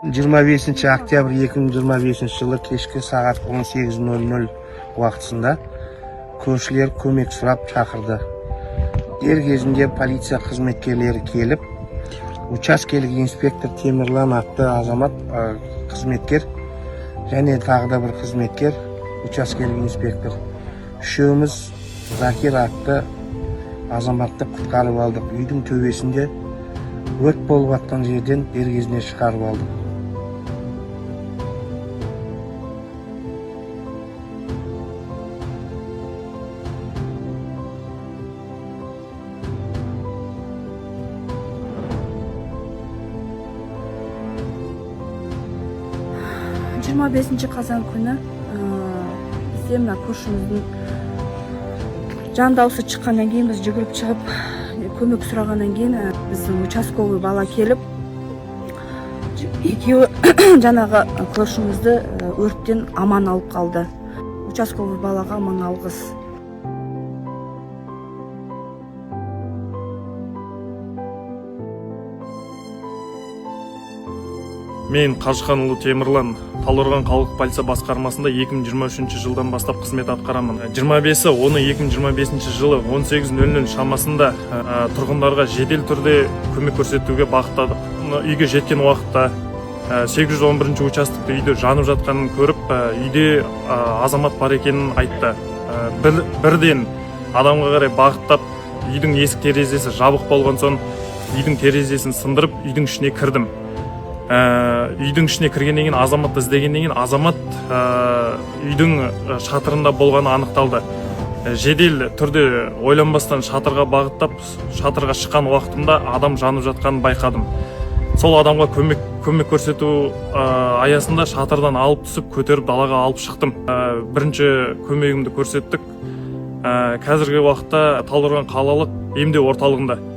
25 октябрь 2025 жылы кешкі сағат 18:00 уақытысында көршілер көмек сұрап шақырды. Дер кезінде полиция қызметкерлері келіп, учаскелік инспектор Темірлан атты азамат қызметкер және тағы да бір қызметкер, учаскелік инспектор. Үшеуміз Закир атты азаматты құтқарып алдық. Үйдің төбесінде өрт болып жатқан жерден дер кезінде шығарып алдық. Жиырма 25 қазан күні бізде мына көршіміздің жан дауысы шыққаннан кейін біз жүгіріп шығып көмек сұрағаннан кейін біздің участковый бала келіп, екеуі жаңағы көршімізді өрттен аман алып қалды. Участковый балаға мың алғыс. Мен Қажықанұлы Темірлан, Талдықорған қалалық полиция басқармасында 2023 жылдан бастап қызмет атқарамын. 25-10-2025 жылы 18:00 шамасында тұрғындарға жедел түрде көмек көрсетуге бағыттадық. Үйге жеткен уақытта 811 участокта үйде жанып жатқанын көріп, үйде азамат бар екенін айтты. Бірден адамға қарай бағыттап, үйдің есік терезесі жабық болған соң, үйдің терезесін сындырып, үйдің ішіне кірдім. Үйдің ішіне кіргеннен кейін азаматты іздегеннен кейін азамат үйдің шатырында болғаны анықталды. Жедел түрде ойланбастан шатырға бағыттап, шатырға шыққан уақытымда адам жанып жатқанын байқадым. Сол адамға көмек көрсету аясында шатырдан алып түсіп, көтеріп далаға алып шықтым. Бірінші көмегімді көрсеттік. Қазіргі уақытта Талдықорған қалалық емдеу орталығында.